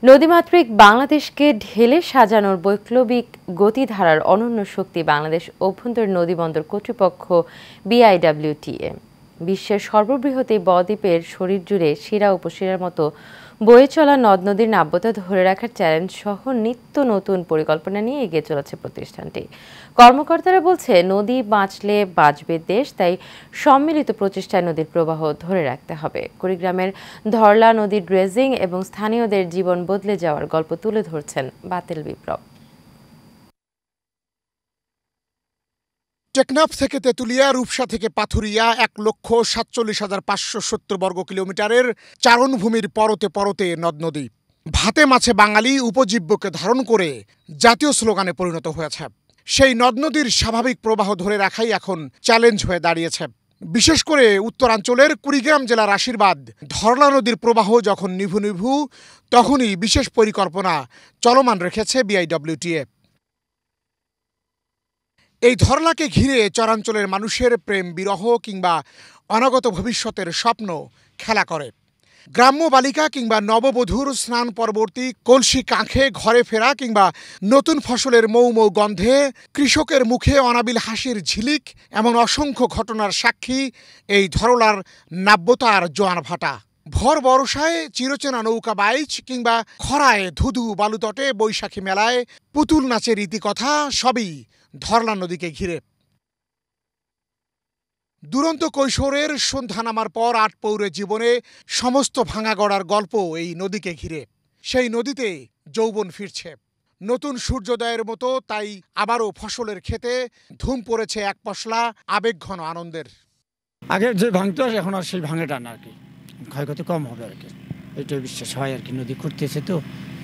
নদীমাতৃক বাংলাদেশকে ঢেলে সাজানোর বৈপ্লবিক গতিধারার অনন্য শক্তি বাংলাদেশ অভ্যন্তরীণ নদীবন্দর কর্তৃপক্ষ বিআইডব্লিউটিএ। বিশ্বের সর্ববৃহৎ এই বদ্বীপের শরীর জুড়ে শিরা উপশিরার মতো বয়ে চলা নদ নদীর নাব্যতা ধরে রাখার চ্যালেঞ্জ সহ নিত্য নতুন পরিকল্পনা নিয়ে এগিয়ে চলেছে প্রতিষ্ঠানটি। কর্মকর্তারা বলছে, নদী বাঁচলে বাঁচবে দেশ, তাই সম্মিলিত প্রচেষ্টায় নদীর প্রবাহ ধরে রাখতে হবে। কুড়িগ্রামের ধরলা নদীর ড্রেজিং এবং স্থানীয়দের জীবন বদলে যাওয়ার গল্প তুলে ধরছেন বাতেল বিপ্লব। টেকনাফ থেকে তেঁতুলিয়া, রূপসা থেকে পাথুরিয়া ১,৪৭,৫৭০ বর্গ কিলোমিটারের চারণভূমির পরতে পরতে নদ নদী। ভাতে মাছে বাঙালি উপজীব্যকে ধারণ করে জাতীয় স্লোগানে পরিণত হয়েছে। সেই নদ নদীর স্বাভাবিক প্রবাহ ধরে রাখাই এখন চ্যালেঞ্জ হয়ে দাঁড়িয়েছে। বিশেষ করে উত্তরাঞ্চলের কুড়িগ্রাম জেলার আশীর্বাদ ধরলা নদীর প্রবাহ যখন নিভু নিভু, তখনই বিশেষ পরিকল্পনা চলমান রেখেছে বিআইডব্লিউটিএ। এই ধরলাকে ঘিরে চরাঞ্চলের মানুষের প্রেম বিরহ কিংবা অনাগত ভবিষ্যতের স্বপ্ন খেলা করে। গ্রাম্য বালিকা কিংবা নববধূর স্নান পরবর্তী কলসি কাঁখে ঘরে ফেরা কিংবা নতুন ফসলের মৌ মৌ গন্ধে কৃষকের মুখে অনাবিল হাসির ঝিলিক, এমন অসংখ্য ঘটনার সাক্ষী এই ধরলার নাব্যতার জোয়ার ভাটা। ভর বর্ষায় চিরচেনা নৌকা বাইচ কিংবা খরায় ধুধু বালুতটে বৈশাখী মেলায় পুতুল নাচের ইতিকথা সবই ধরলা নদীকে ঘিরে। দুরন্ত কৈশোরের সন্ধ্যা নামার পর আট পৌরে জীবনে সমস্ত ভাঙা গড়ার গল্প এই নদীকে ঘিরে। সেই নদীতে যৌবন ফিরছে নতুন সূর্যোদয়ের মতো, তাই আবারও ফসলের ক্ষেতে ধুম পড়েছে এক পশলা আবেগঘন আনন্দের। আগে যে ভাঙতো এখন আর সেই ভাঙেটা না, আর কি ক্ষয়ক্ষতি কম হবে আর কি, এটা বিশ্বাস হয় আর কি। নদী করতেছে তো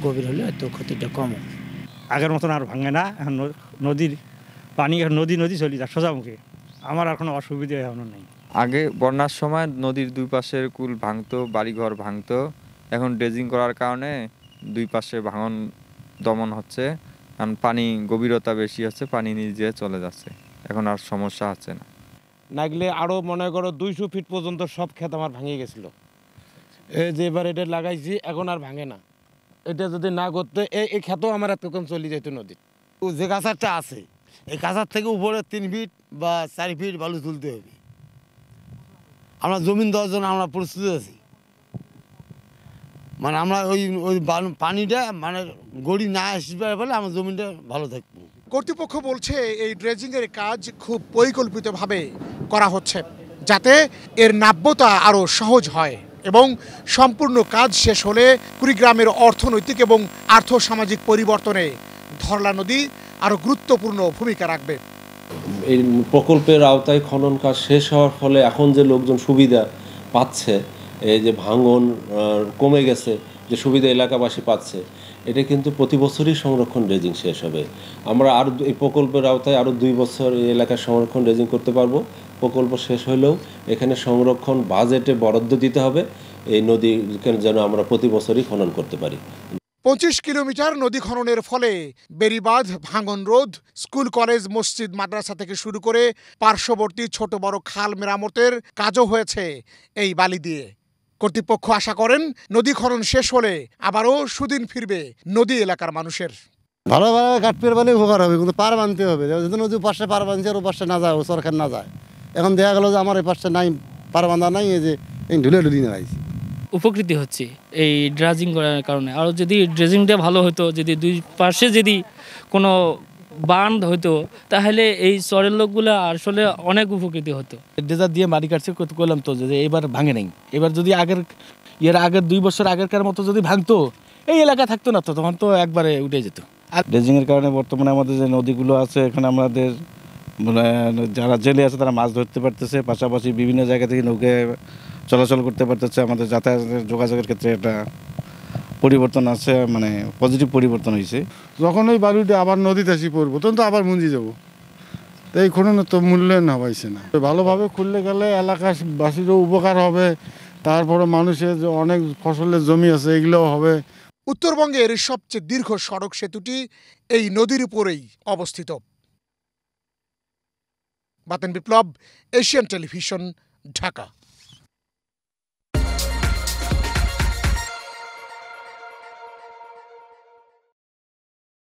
গভীর হলে তো ক্ষতিটা কম হবে। আগের মতন আর ভাঙে না, এখন নদীর পানি নদী চলে যায় সোজামুখে। আমার আর কোনো অসুবিধা এখনো নেই। আগে বন্যার সময় নদীর দুই পাশের কুল ভাঙতো, বাড়িঘর ভাঙতো। এখন ড্রেজিং করার কারণে দুই পাশে ভাঙন দমন হচ্ছে, কারণ পানি গভীরতা বেশি হচ্ছে, পানি নিজে চলে যাচ্ছে, এখন আর সমস্যা হচ্ছে না। নাগলে আরও মনে করো 200 ফিট পর্যন্ত সব ক্ষেত আমার ভাঙে গেছিল। এই যে এবার এটা লাগাইছি, এখন আর ভাঙে না। এটা যদি না করতে এই ক্ষেতও আমার এতক্ষণ চলে যেত নদীর। যে কাছারটা আছে, এই কাছার থেকে উপরে 3 ফিট বা 4 ফিট বালু তুলতে হবে। আমরা জমিন দেওয়ার জন্য আমরা প্রস্তুত আছি, মানে আমরা ওই পানিটা মানে গড়ি না আসবে বলে আমার জমিনটা ভালো থাকবে। কর্তৃপক্ষ বলছে, এই ড্রেজিংয়ের কাজ খুব পরিকল্পিতভাবে করা হচ্ছে, যাতে এর নাব্যতা আরও সহজ হয় এবং সম্পূর্ণ কাজ শেষ হলে কুড়িগ্রামের অর্থনৈতিক এবং আর্থসামাজিক পরিবর্তনে ধরলা নদী আরও গুরুত্বপূর্ণ ভূমিকা রাখবে। এই প্রকল্পের আওতায় খনন কাজ শেষ হওয়ার ফলে এখন যে লোকজন সুবিধা পাচ্ছে, এই যে ভাঙন কমে গেছে, যে সুবিধা এলাকাবাসী পাচ্ছে, এটা কিন্তু প্রতি বছরই সংরক্ষণ ড্রেজিং শেষ হবে। আমরা আর এই প্রকল্পের আওতায় আরও 2 বছর এই এলাকার সংরক্ষণ ড্রেজিং করতে পারবো। প্রকল্প শেষ হলেও এখানে সংরক্ষণ বাজেটে বরাদ্দ দিতে হবে, এই নদীকে যেন আমরা প্রতি বছরই খনন করতে পারি। 25 কিলোমিটার নদী খননের ফলে বেড়িবাঁধ, ভাঙন রোধ, স্কুল কলেজ মসজিদ মাদ্রাসা থেকে শুরু করে পার্শ্ববর্তী ছোট বড় খাল মেরামতের কাজও হয়েছে এই বালি দিয়ে। কর্তৃপক্ষ আশা করেন, নদী খনন শেষ হলে আবারও সুদিন ফিরবে নদী এলাকার মানুষের। ভালোভাবে ঘাট পের বানিয়ে উপকার হবে, কিন্তু পার বানতে হবে। নদী পাশে পার বানছে, আর ও পাশে না যায়, ও সরকার না যায়। এখন দেখা গেল যে আমার এই পাশে নাই, পার বাঁধা নাই, এই যে ঢুলে নিয়ে আইছি। উপকৃত হচ্ছে এই ড্রেজিং করার কারণে। আর যদি ড্রেজিংটা ভালো হতো, যদি দুই পাশে যদি কোনো বাঁধ হতো, তাহলে এই চরের লোকগুলো আসলে অনেক উপকৃত হতো। ডেজার দিয়ে মাটি কাটছে করলাম তো, যে এবার ভাঙে নেই। এবার যদি আগের 2 বছর আগেরকার মতো যদি ভাঙতো, এই এলাকা থাকতো না, তো তখন তো একবারে উঠে যেত। আর ড্রেজিংয়ের কারণে বর্তমানে আমাদের যে নদীগুলো আছে, এখানে আমাদের যারা জেলে আছে তারা মাছ ধরতে পারতেছে, পাশাপাশি বিভিন্ন জায়গা থেকে নৌকে চলাচল করতে পারতেছে। আমাদের যাতায়াতের যোগাযোগের ক্ষেত্রে একটা পরিবর্তন আছে, মানে পজিটিভ পরিবর্তন হয়েছে। যখন ওই বালুটা আবার নদীতে এসে পড়বো, তখন তো আবার মুঞ্জি যাবো। তো এই খননের তো মূল্যায়ন হবাইছে না। ভালোভাবে খুললে গেলে এলাকাবাসীরও উপকার হবে, তারপরে মানুষের যে অনেক ফসলের জমি আছে এগুলোও হবে। উত্তরবঙ্গের সবচেয়ে দীর্ঘ সড়ক সেতুটি এই নদীর উপরেই অবস্থিত। বাতেন বিপ্লব, এশিয়ান টেলিভিশন, ঢাকা।